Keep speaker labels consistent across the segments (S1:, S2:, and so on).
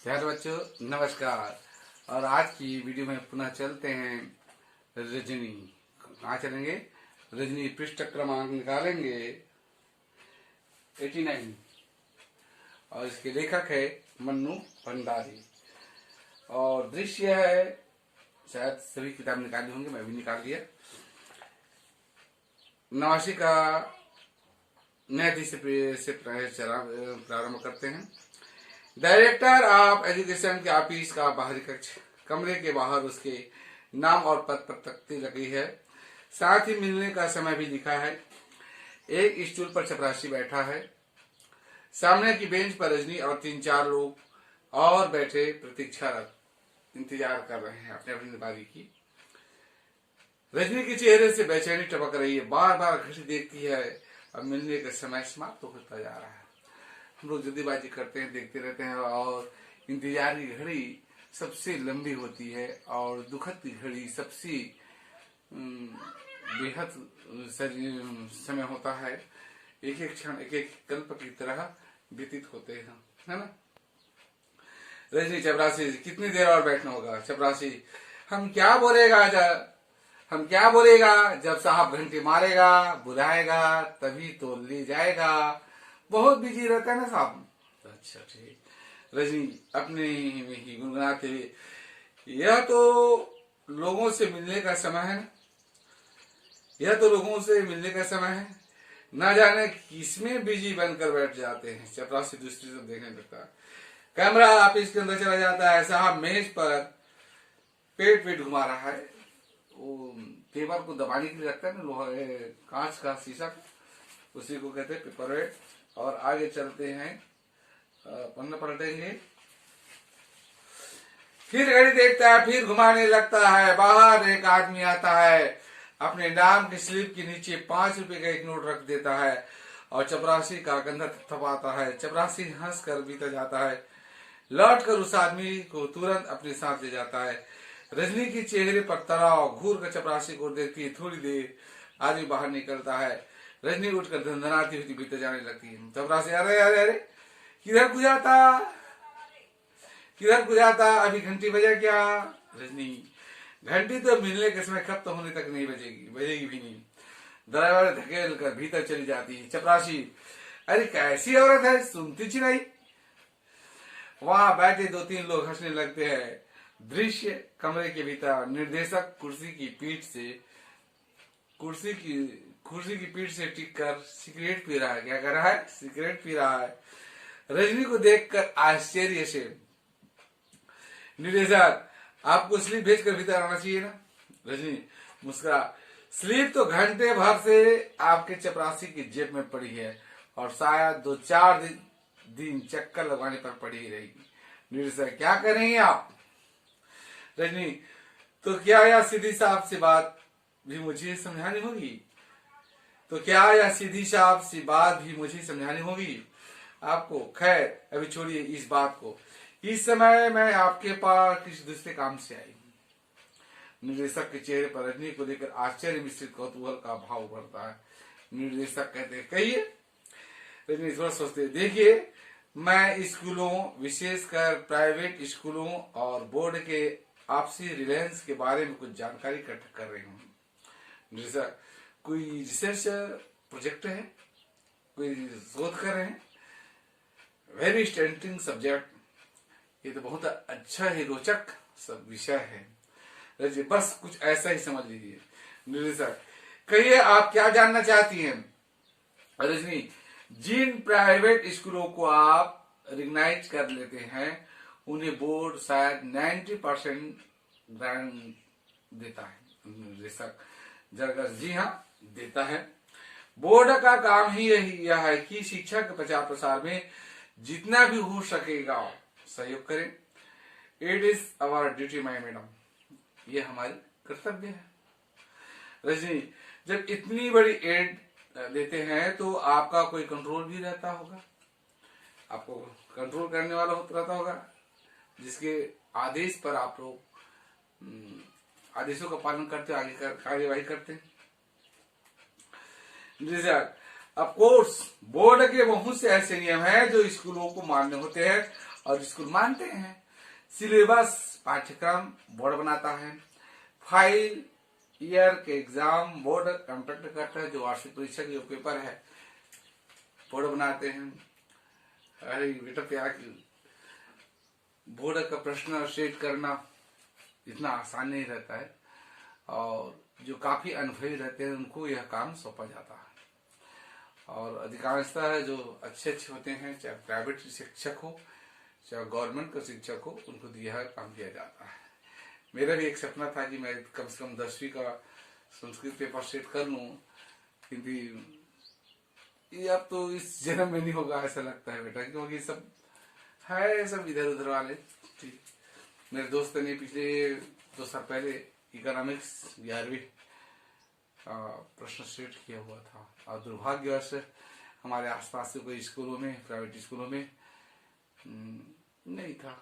S1: प्यारे बच्चों, नमस्कार। और आज की वीडियो में पुनः चलते हैं रजनी। कहाँ चलेंगे? रजनी पृष्ठ क्रमांक निकालेंगे 89 और इसके लेखक है मन्नू भंडारी। और दृश्य है, शायद सभी किताब निकाली होंगे, मैं भी निकाल लिया। नवासी का नए दृश्य से प्रारंभ करते हैं। डायरेक्टर ऑफ एजुकेशन के ऑफिस का बाहरी कक्ष, कमरे के बाहर उसके नाम और पद पर तख्ती लगी है। साथ ही मिलने का समय भी लिखा है। एक स्टूल पर चपरासी बैठा है। सामने की बेंच पर रजनी और 3-4 लोग और बैठे प्रतीक्षारत इंतजार कर रहे हैं अपने अपनी बारी की। रजनी के चेहरे से बेचैनी टपक रही है। बार बार घड़ी देखती है। अब मिलने का समय समाप्त होता जा रहा है। हम लोग जल्दीबाजी करते हैं, देखते रहते हैं और इंतजार की घड़ी सबसे लंबी होती है और दुखद की घड़ी सबसे बेहद समय होता है। एक एक क्षण एक एक कल्प की तरह व्यतीत होते हैं, है ना। रजनी चपरासी, कितनी देर और बैठना होगा? चपरासी, हम क्या बोलेगा जब साहब घंटी मारेगा, बुलाएगा तभी तो ले जाएगा। बहुत बिजी रहता है ना साहब। अच्छा ठीक। रजनी अपने में ही गुनगुनाते हुए, यह तो लोगों से मिलने का समय है, यह तो लोगों से मिलने का समय है। ना जाने किसमें बिजी बनकर बैठ जाते हैं। चपरासी दूसरी तरफ देखने लगता है। कैमरा ऑफिस के अंदर चला जाता है। साहब मेज पर पेट घुमा रहा है। वो पेपर को दबाने के लिए रखता है ना, लोहा कांच का शीशा, उसी को कहते हैं पेपर वेट। और आगे चलते हैं, पन्ना पलटेंगे। फिर घड़ी देखता है, फिर घुमाने लगता है। बाहर एक आदमी आता है, अपने नाम की स्लिप के नीचे 5 रुपए का एक नोट रख देता है और चपरासी का कंधा थपथपाता है। चपरासी हंस कर बीता जाता है। लौट कर उस आदमी को तुरंत अपने साथ ले जाता है। रजनी के चेहरे पर तनाव, घूर कर चपरासी को देखती है। थोड़ी देर आदमी बाहर निकलता है। रजनी उठकर धनधनाती हुई भीतर जाने लगती है। चपरासी, अरे अरे अरे, किधर गुजाता, अभी घंटी बजा क्या? रजनी, घंटी तो मिलने के समय खत्म होने तक नहीं बजेगी भी नहीं। दरवाजा धकेल कर भीतर चली जाती है। चपरासी, अरे कैसी औरत है, सुनती ची नहीं। वहां बैठे 2-3 लोग हंसने लगते हैं। दृश्य कमरे के भीतर। निर्देशक कुर्सी की पीठ से टिक कर सिगरेट पी रहा है। क्या कर रहा है? सिगरेट पी रहा है। रजनी को देखकर आश्चर्य से, निर्देशक, आपको स्लिप भेजकर भीतर आना चाहिए ना। रजनी मुस्कुरा, स्लिप तो घंटे भर से आपके चपरासी की जेब में पड़ी है और शायद 2-4 दिन चक्कर लगाने पर पड़ी ही रहेगी। निर्देशक, क्या करेंगे आप? रजनी, तो क्या यह सीधी साफ सी बात भी मुझे समझानी होगी आपको? खैर अभी छोड़िए इस बात को। इस समय मैं आपके पास किसी दूसरे काम से आई हूं। निर्देशक के चेहरे पर रजनी को लेकर आश्चर्य मिश्रित कौतूहल का भाव उभरता है। निर्देशक कहते हैं, कहिए। रजनी थोड़ा सोचते, देखिए, मैं स्कूलों, विशेषकर प्राइवेट स्कूलों और बोर्ड के आपसी रिलायंस के बारे में कुछ जानकारी इकट्ठा कर रही हूँ। निर्देशक, कोई रिसर्च प्रोजेक्ट है, कोई शोध कर रहे हैं? वेरी इंटरेस्टिंग सब्जेक्ट, ये तो बहुत अच्छा ही रोचक सब विषय है। रजनी, बस कुछ ऐसा ही समझ लीजिए। निर्देशक, कहिए आप क्या जानना चाहती हैं? रजनी, जिन प्राइवेट स्कूलों को आप रिकॉग्नाइज कर लेते हैं उन्हें बोर्ड शायद 90% ग्रांट देता है। निर्देशक, जगह, जी हाँ, देता है। बोर्ड का काम ही यह है कि शिक्षा के प्रचार प्रसार में जितना भी हो सकेगा सहयोग करें। It is our duty my madam, ये हमारी कर्तव्य है। रजनी, जब इतनी बड़ी एड देते हैं तो आपका कोई कंट्रोल भी रहता होगा, आपको कंट्रोल करने वाला रहता होगा जिसके आदेश पर आप लोग आदेशों का पालन करते, आगे कार्यवाही करते हैं। ऑफ कोर्स बोर्ड के बहुत से ऐसे नियम हैं जो स्कूलों को मान्य होते हैं और स्कूल मानते हैं। सिलेबस पाठ्यक्रम बोर्ड बनाता है, फाइल ईयर के एग्जाम बोर्ड कंडक्ट करता है, जो वार्षिक परीक्षा के जो पेपर है बोर्ड बनाते हैं। अरे बेटा प्यार की बोर्ड का प्रश्न सेट करना इतना आसान नहीं रहता है, और जो काफी अनुभवी रहते हैं उनको यह काम सौंपा जाता है। और अधिकांशतः जो अच्छे होते हैं, चाहे प्राइवेट शिक्षक हो चाहे गवर्नमेंट का शिक्षक हो, उनको यह काम दिया जाता है। मेरा भी एक सपना था कि मैं कम से कम 10वीं का संस्कृत पेपर सेट कर लूं, किंतु ये अब तो इस जन्म में नहीं होगा ऐसा लगता है बेटा, क्योंकि सब है सब इधर उधर वाले। ठीक, मेरे दोस्त ने पिछले 2 साल पहले इकोनॉमिक्स 11वीं प्रश्न सेट किया हुआ था, और दुर्भाग्यवश हमारे आसपास के कोई स्कूलों में, प्राइवेट स्कूलों में नहीं था,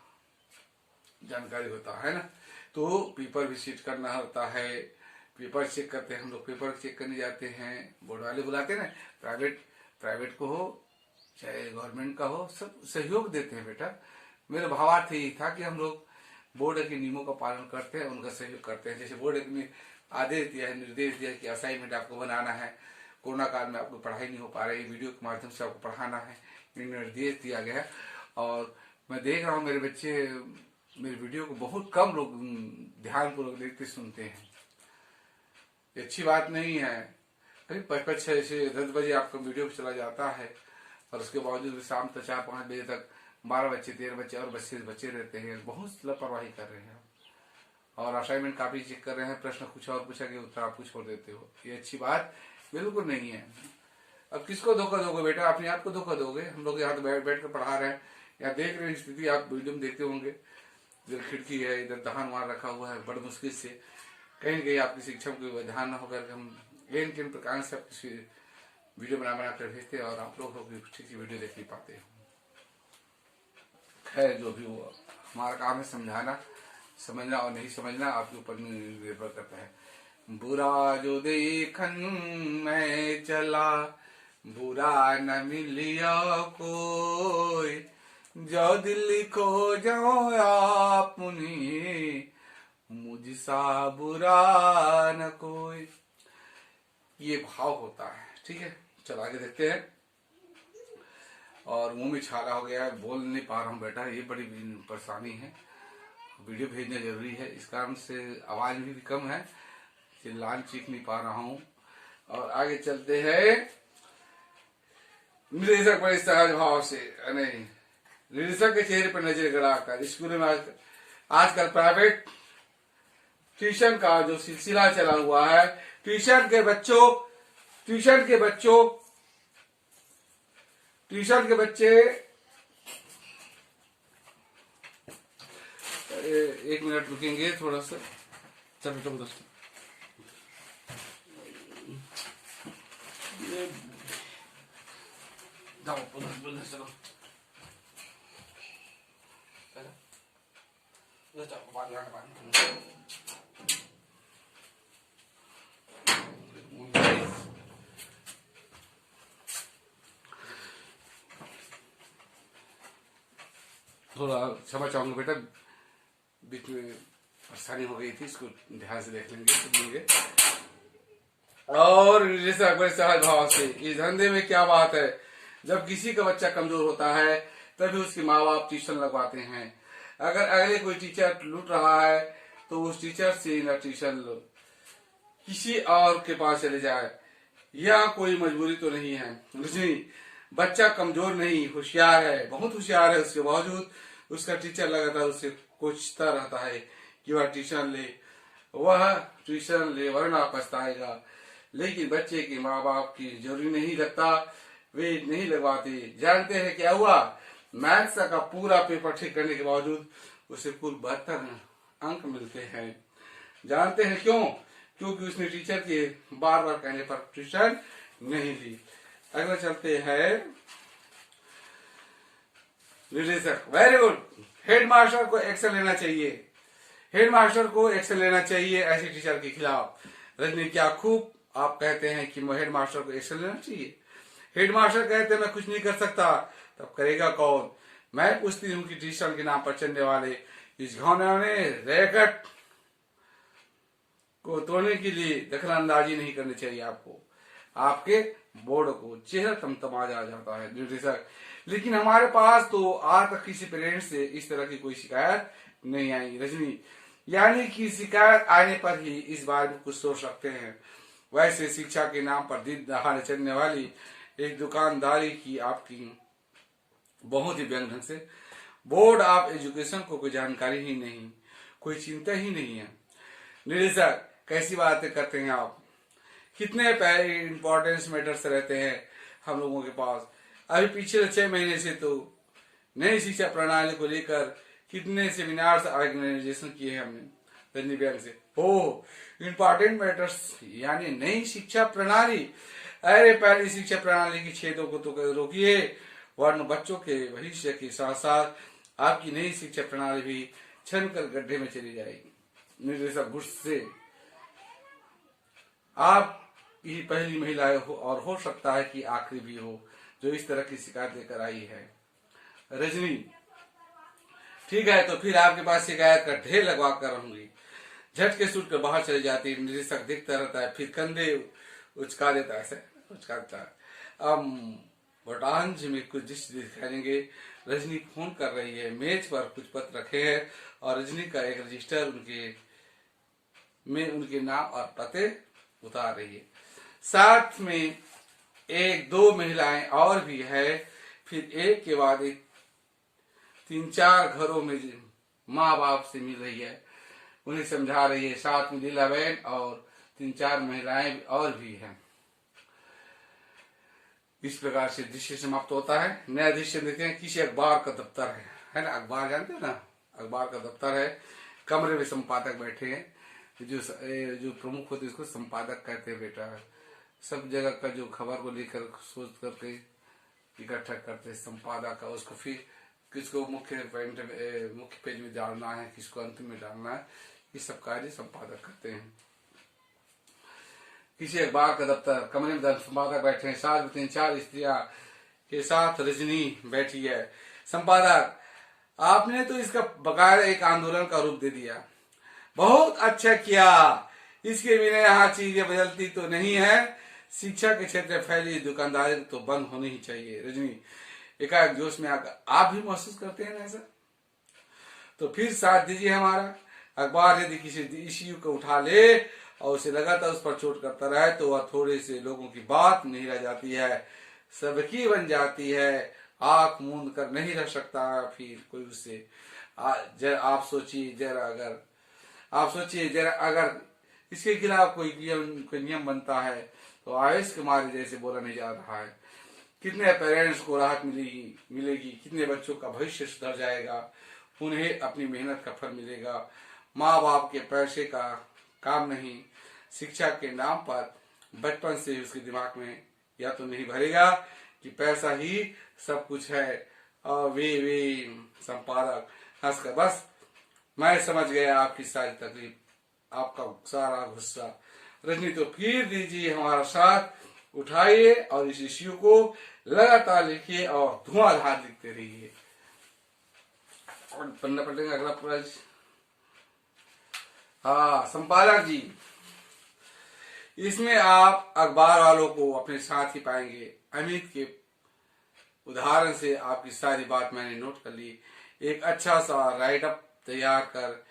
S1: जानकारी होता है ना। तो पेपर भी सेट करना होता है, पेपर चेक करते हैं हम लोग, पेपर चेक करने जाते हैं, बोर्ड वाले बुलाते हैं ना, प्राइवेट को हो चाहे गवर्नमेंट का हो, सब सहयोग देते हैं बेटा। मेरा भावार्थ यही था कि हम लोग बोर्ड के नियमों का पालन करते हैं, उनका सहयोग करते हैं। जैसे बोर्ड ने आदेश दिया है, निर्देश दिया कि असाइनमेंट आपको बनाना है, कोरोना काल में आपको पढ़ाई नहीं हो पा रही, वीडियो के माध्यम से आपको पढ़ाना है, निर्देश दिया गया। और मैं देख रहा हूँ मेरे बच्चे मेरे वीडियो को बहुत कम लोग ध्यानपूर्वक देखते सुनते हैं, ये अच्छी बात नहीं है। करीब 5-6 से 10 बजे आपका वीडियो चला जाता है, और उसके बावजूद शाम तक 4-5 बजे तक 12 बच्चे 13 बच्चे और बच्चे रहते हैं, बहुत लापरवाही कर रहे हैं। और असाइनमेंट काफी चेक कर रहे हैं, प्रश्न कुछ और पूछा गया उत्तर आपको छोड़ देते हो, ये अच्छी बात बिल्कुल नहीं है। अब किसको धोखा दोगे बेटा, अपने आप को धोखा दोगे। हम लोग यहाँ बैठ कर पढ़ा रहे हैं, या देख रहे हैं स्थिति, आप वीडियो में देखते होंगे, इधर खिड़की है, इधर दहान वहां रखा हुआ है, बड़ी मुश्किल से कहीं न कहीं आपकी शिक्षा को ध्यान न होकर हम किन प्रकार से आपकी वीडियो बना कर भेजते हैं, और आप लोग ठीक से वीडियो देख नहीं पाते हैं। खैर जो भी हो, हमारा काम है समझाना, समझना और नहीं समझना आपके ऊपर निर्भर करता है। बुरा जो देखन मैं चला, बुरा न मिलिया कोई, जो दिल खो जाओ आपनी, मुझसा बुरा न कोई, ये भाव होता है। ठीक है, चल आगे देखते हैं। और मुंह में छाला हो गया है, बोल नहीं पा रहा हूँ बेटा, ये बड़ी परेशानी है। वीडियो भेजना जरूरी है, इस कारण से आवाज भी कम है, चिल्लान चीख नहीं पा रहा हूँ। और आगे चलते हैं। निदेशक बड़े सहज भाव से, नहीं, निदेशक के चेहरे पर नजर गड़ाकर स्कूल में आजकल प्राइवेट ट्यूशन का जो सिलसिला चला हुआ है, ट्यूशन के बच्चे 1 मिनट रुकेंगे थोड़ा सा। चल बेटा उधर जाओ, उधर चलो, थोड़ा क्षमा चाहूंगा बेटा, बीच में परेशानी हो गई थी, इसको ध्यान से देख लेंगे। और जैसा बड़े सहज भाव से, इस धंधे में क्या बात है, जब किसी का बच्चा कमजोर होता है तभी उसके माँ बाप ट्यूशन लगवाते हैं। अगर अगले कोई टीचर लूट रहा है तो उस टीचर से ना ट्यूशन लो, किसी और के पास चले जाए, यह कोई मजबूरी तो नहीं है। नहीं, बच्चा कमजोर नहीं, होशियार है, बहुत होशियार है, उसके बावजूद उसका टीचर लगातार उसे कोचता रहता है कि वह ट्यूशन ले, वरना पछताएगा। लेकिन बच्चे के माँ बाप की जरूरी नहीं लगता, वे नहीं लगवाते। जानते हैं क्या हुआ, मैथ्स का पूरा पेपर ठीक करने के बावजूद उसे कुल 72 अंक मिलते हैं। जानते हैं क्यों? क्योंकि उसने टीचर के बार बार कहने पर ट्यूशन नहीं ली। अगला चलते हैं। निर्देशक, वेरी गुड, हेडमास्टर को एक्शन लेना चाहिए, हेडमास्टर को एक्शन लेना चाहिए ऐसे टीचर के खिलाफ। रजनी, क्या खूब आप कहते हैं कि हेडमास्टर को एक्शन लेना चाहिए। हेडमास्टर कहते हैं मैं कुछ नहीं कर सकता, तब करेगा कौन? मैं पूछती हूँ कि टीचर के नाम पर चलने वाले इस घौने रैकेट को तोड़ने के लिए दखलंदाजी नहीं करनी चाहिए। आपको आपके बोर्ड को चेहरा तमतमा जाता है निर्देशक। लेकिन हमारे पास तो आज तक किसी पेरेंट्स से इस तरह की कोई शिकायत नहीं आई। रजनी, यानी कि शिकायत आने पर ही इस बारे में कुछ सोच सकते हैं। वैसे शिक्षा के नाम पर दिन दहाड़े चलने वाली एक दुकानदारी की आपकी बहुत ही व्यंग ढंग से बोर्ड ऑफ एजुकेशन को कोई जानकारी ही नहीं, कोई चिंता ही नहीं है। निदेशक, कैसी बातें करते हैं आप? कितने इंपॉर्टेंस मैटर्स रहते हैं हम लोगों के पास। अभी पिछले 6 महीने से तो नई शिक्षा प्रणाली को लेकर कितने सेमिनार्स ऑर्गेनाइजेशन किए हैं हमने रजनी बैंक से। ओ, इंपॉर्टेंट मैटर्स यानी नई शिक्षा प्रणाली। अरे पहली शिक्षा प्रणाली की छेदों को तो रोकिए, वरना बच्चों के भविष्य के साथ साथ आपकी नई शिक्षा प्रणाली भी छन कर गड्ढे में चली जाएगी। निर्देशक गुस्से, आप ही पहली महिला हो और हो सकता है कि आखिरी भी हो जो इस तरह की शिकायत लेकर आई है। रजनी, ठीक है, तो फिर आपके पास शिकायत का ढेर लगवा कर रहूंगी। झटके सूट कर बाहर चले जाती है। निदेशक देखता रहता है, फिर कंधे उचका देता है, ऐसे उचकाता है। वटांज में कुछ दृश्य दिखाएंगे। रजनी फोन कर रही है, मेज पर कुछ पत्र रखे हैं और रजनी का एक रजिस्टर उनके नाम और पते उतार रही है। साथ में 1-2 महिलाएं और भी है। फिर एक के बाद एक 3-4 घरों में माँ बाप से मिल रही है, उन्हें समझा रही है। साथ में लीला बहन और 3-4 महिलाएं और भी हैं। इस प्रकार से दृश्य समाप्त होता है। नया दृश्य देखते हैं। किसी अखबार का दफ्तर है ना, अखबार जानते हैं ना, अखबार का दफ्तर है। कमरे में संपादक बैठे हैं। जो प्रमुख होते हैं उसको संपादक कहते हैं बेटा। सब जगह का जो खबर को लेकर सोच करके इकट्ठा करते हैं संपादक का, उसको फिर किसको मुख्य पेज में डालना है, किसको अंत में डालना है, ये सब कार्य संपादक करते हैं। किसी अखबार का दफ्तर, कमरे में संपादक बैठे हैं। साथ में 3-4 स्त्रियां के साथ रजनी बैठी है। संपादक, आपने तो इसका बकायदा एक आंदोलन का रूप दे दिया। बहुत अच्छा किया। इसके बिना यहाँ चीजें बदलती तो नहीं है। शिक्षा के क्षेत्र में फैली दुकानदारी तो बंद होनी ही चाहिए। रजनी एकाएक जोश में आकर, आप भी महसूस करते हैं ना ऐसा? तो फिर साथ दीजिए हमारा। अखबार यदि किसी इश्यू को उठा ले और उसे लगातार उस पर चोट करता रहे तो वह थोड़े से लोगों की बात नहीं रह जाती है, सबकी बन जाती है। आंख मूंद कर नहीं रह सकता फिर कोई उससे। आप सोचिए जरा अगर इसके खिलाफ कोई नियम बनता है तो आवेश के मारे जैसे बोला नहीं जा रहा है। कितने पेरेंट्स को राहत मिलेगी, कितने बच्चों का भविष्य सुधर जाएगा, उन्हें अपनी मेहनत का फल मिलेगा। माँ बाप के पैसे का काम नहीं, शिक्षा के नाम पर बचपन से उसके दिमाग में या तो नहीं भरेगा कि पैसा ही सब कुछ है। और वे संपादक हंसकर, बस मैं समझ गया आपकी सारी तकलीफ, आपका सारा गुस्सा। रजनी, तो फिर दीजिए हमारा साथ, उठाइए और इस इश्यू को लगातार लिखिए और धुआंधार लिखते रहिए। और पन्ना पलटेंगे अगला पेज। हाँ संपादक जी, इसमें आप अखबार वालों को अपने साथ ही पाएंगे। अमित के उदाहरण से आपकी सारी बात मैंने नोट कर ली। एक अच्छा सा राइट अप तैयार कर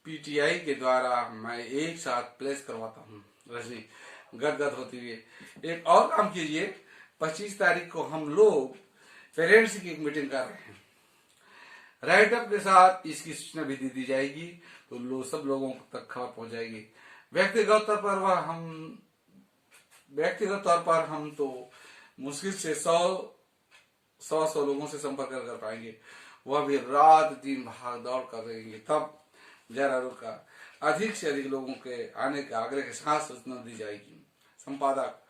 S1: पीटीआई के द्वारा मैं एक साथ प्लेस करवाता हूँ। रजनी गदगद होती हुई, एक और काम कीजिए, 25 तारीख को हम लोग पेरेंट्स की एक मीटिंग कर रहे हैं। राइट अप के साथ इसकी सूचना भी दी जाएगी तो सब लोगों तक खबर पहुंच जाएगी। व्यक्तिगत तौर पर हम तो मुश्किल से 100 लोगों से संपर्क कर पाएंगे, वह भी रात दिन भाग दौड़ कर रहेंगे। तब जरा रुका, अधिक से अधिक लोगों के आने के आग्रह के साथ सूचना दी जाएगी। संपादक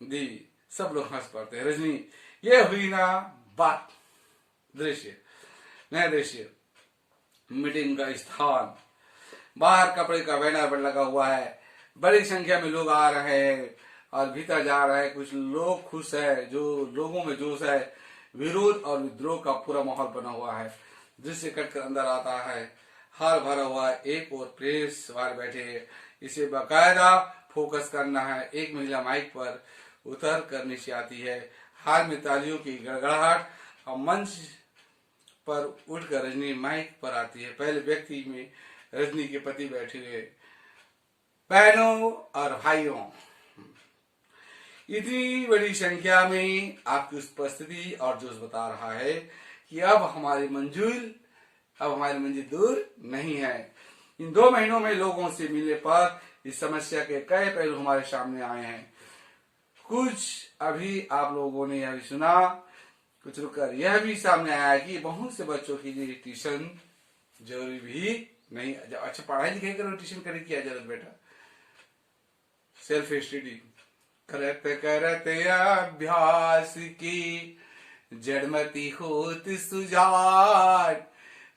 S1: दी, सब लोग हंस पड़ते हैं। रजनी, ये हुई ना बात। दृश्य, नया दृश्य, मीटिंग का स्थान, बाहर कपड़े का बैनर लगा हुआ है, बड़ी संख्या में लोग आ रहे हैं और भीतर जा रहे हैं। कुछ लोग खुश है, जो लोगों में जोश है, विरोध और विद्रोह का पूरा माहौल बना हुआ है। दृश्य कटकर अंदर आता है, हाल भरा हुआ है, एक और प्रेस वाले बैठे हैं, इसे बाकायदा फोकस करना है। एक महिला माइक पर उतर कर नीचे आती है, हाल में तालियों की गड़गड़ाहट और मंच पर उठकर रजनी माइक पर आती है। पहले व्यक्ति में रजनी के पति बैठे हुए, बहनों और भाइयों, इतनी बड़ी संख्या में आपकी उपस्थिति और जोश बता रहा है कि अब हमारी मंजिल दूर नहीं है। इन 2 महीनों में लोगों से मिलने पर इस समस्या के कई पहलू हमारे सामने आए हैं। कुछ अभी आप लोगों ने अभी सुना, कुछ रुककर यह भी सामने आया कि बहुत से बच्चों के लिए ट्यूशन जरूरी भी नहीं। अच्छा पढ़ाई लिखाई करो, ट्यूशन करे क्या जरूरत बेटा। सेल्फ स्टडी करते करते अभ्यास की जड़मती होत सुजान,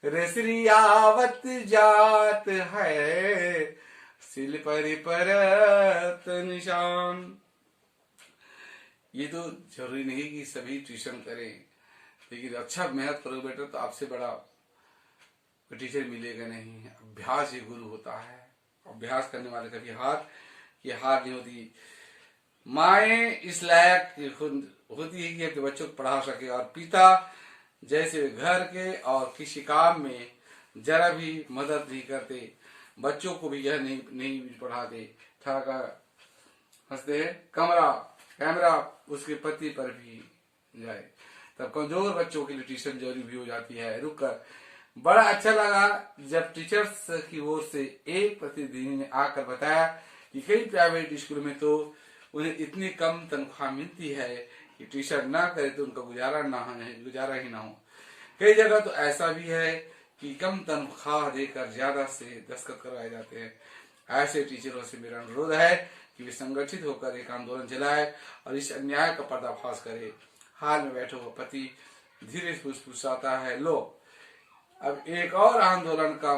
S1: रसरियावत जात है सिल पर परत निशान। ये तो जरूरी नहीं कि सभी ट्यूशन करें, लेकिन अच्छा मेहनत करो बेटा तो आपसे बड़ा टीचर मिलेगा नहीं। अभ्यास ही गुरु होता है, अभ्यास करने वाले कभी हार नहीं होती। माएँ इस लायक होती है कि अपने बच्चों को पढ़ा सके, और पिता जैसे वे घर के और किसी काम में जरा भी मदद नहीं करते, बच्चों को भी यह नहीं पढ़ाते, ठहरा हंसते हैं। कैमरा उसके पति पर भी जाए, तब कमजोर बच्चों के लिए ट्यूशन जरूरी भी हो जाती है। रुककर बड़ा अच्छा लगा जब टीचर्स की ओर से एक प्रतिनिधि ने आकर बताया कि कई प्राइवेट स्कूलों में तो उन्हें इतनी कम तनख्वाह मिलती है कि ट्यूशन ना करे तो उनका गुजारा ही ना हो। कई जगह तो ऐसा भी है कि कम तनख्वाह देकर ज्यादा से दस्तखत करवाए जाते हैं। ऐसे टीचरों से मेरा अनुरोध है कि वे संगठित होकर एक आंदोलन चलाए और इस अन्याय का पर्दाफाश करे। हाल में बैठे हुए पति धीरे फुसफुसाता है, लो अब एक और आंदोलन का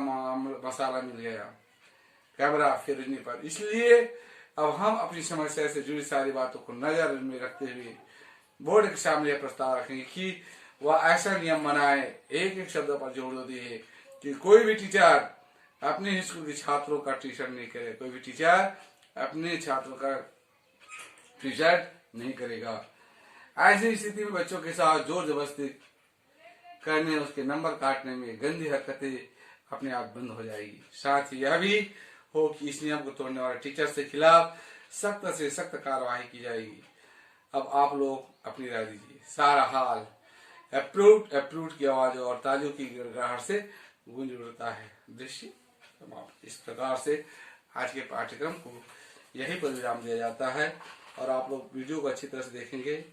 S1: मसाला मिल गया। कैमरा फिर रजनी पर। इसलिए अब हम अपनी समस्या से जुड़ी सारी बातों को नजर में रखते हुए बोर्ड के सामने यह प्रस्ताव रखेंगे कि वह ऐसा नियम बनाए, एक शब्द पर जोर दिए कि कोई भी टीचर अपने स्कूल के छात्रों का ट्यूशन नहीं करे, कोई भी टीचर अपने छात्रों का ट्यूशन नहीं करेगा। ऐसी स्थिति में बच्चों के साथ जोर जबरदस्ती करने, उसके नंबर काटने में गंदी हरकतें अपने आप बंद हो जाएगी। साथ ही यह भी हो कि इस नियम को तोड़ने वाले टीचर के खिलाफ सख्त से सख्त कार्रवाई की जाएगी। अब आप लोग अपनी राय दीजिए। सारा हाल अप्रूव्ड की आवाज और तालियों की गड़गड़ाहट से गूंज उठता है। दृश्य इस प्रकार से आज के पाठ्यक्रम को यही पर विराम दिया जाता है और आप लोग वीडियो को अच्छी तरह से देखेंगे,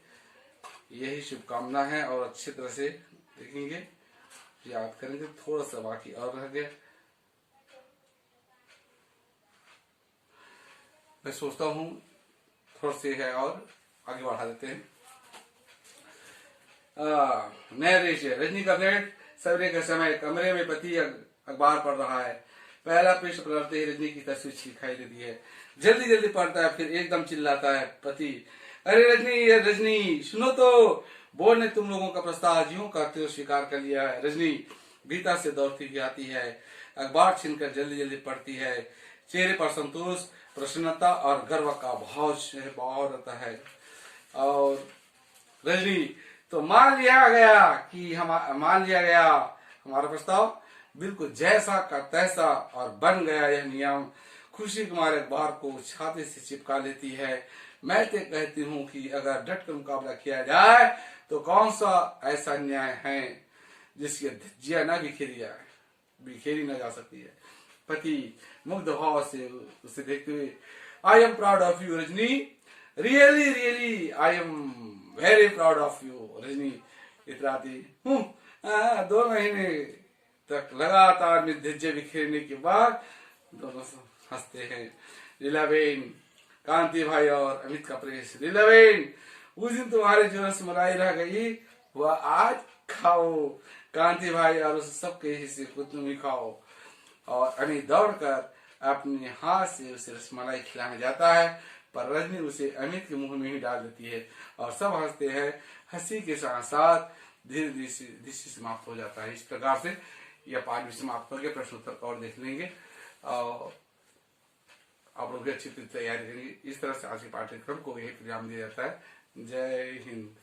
S1: यही शुभकामना है, और अच्छी तरह से देखेंगे, याद करेंगे। थोड़ा सा बाकी और रह गया, मैं सोचता हूँ थोड़ा से है और आगे बढ़ा देते हैं। रजनी का फ्लैट, सवेरे का समय, कमरे में पति अखबार पढ़ रहा है। पहला पृष्ठ पलटते ही रजनी की तस्वीर दिखाई देती है। जल्दी जल्दी पढ़ता है, फिर एकदम चिल्लाता है पति, अरे रजनी सुनो तो, बोर्ड ने तुम लोगों का प्रस्ताव ज्यों करते हो स्वीकार कर लिया है। रजनी भीतर से दौड़ती हुई आती है, अखबार छीनकर जल्दी जल्दी पढ़ती है। चेहरे पर संतोष, प्रसन्नता और गर्व का भाव रहता है। और रजनी तो मान लिया गया हमारा प्रस्ताव बिल्कुल जैसा का तैसा, और बन गया यह नियम। खुशी कुमार अखबार को छाती से चिपका लेती है। मैं तो कहती हूँ कि अगर डट कर मुकाबला किया जाए तो कौन सा ऐसा न्याय है जिसकी धज्जियां न बिखेरी न जा सकती है। पति मुग्ध भाव से उसे देखते हुए, I am proud of you Rajni, really I am very proud of you Rajni इतराती हूँ। 2 महीने तक लगातार धज्जे बिखेरने के बाद दोनों हंसते हैं। लीलाबेन, कांति भाई और अमित का प्रेस। लीलाबेन, उस दिन तुम्हारे जो रसमलाई रह गई वह आज खाओ। कांति भाई, और उस सबके हिस्से को तुम ही खाओ। और अमित दौड़कर अपने हाथ से उसे रसमलाई खिलाने जाता है। पर रजनी उसे अमित के मुंह में ही डाल देती है और सब हंसते हैं। हंसी के साथ साथ धीरे धीरे दृश्य समाप्त हो जाता है। इस प्रकार से यह पाठ भी समाप्त हो गया। प्रश्नोत्तर और देख लेंगे और आप लोग भी अच्छी तैयारी करेंगे। इस तरह से आज के पाठ्यक्रम को एक विराम दिया जाता है। जय हिंद।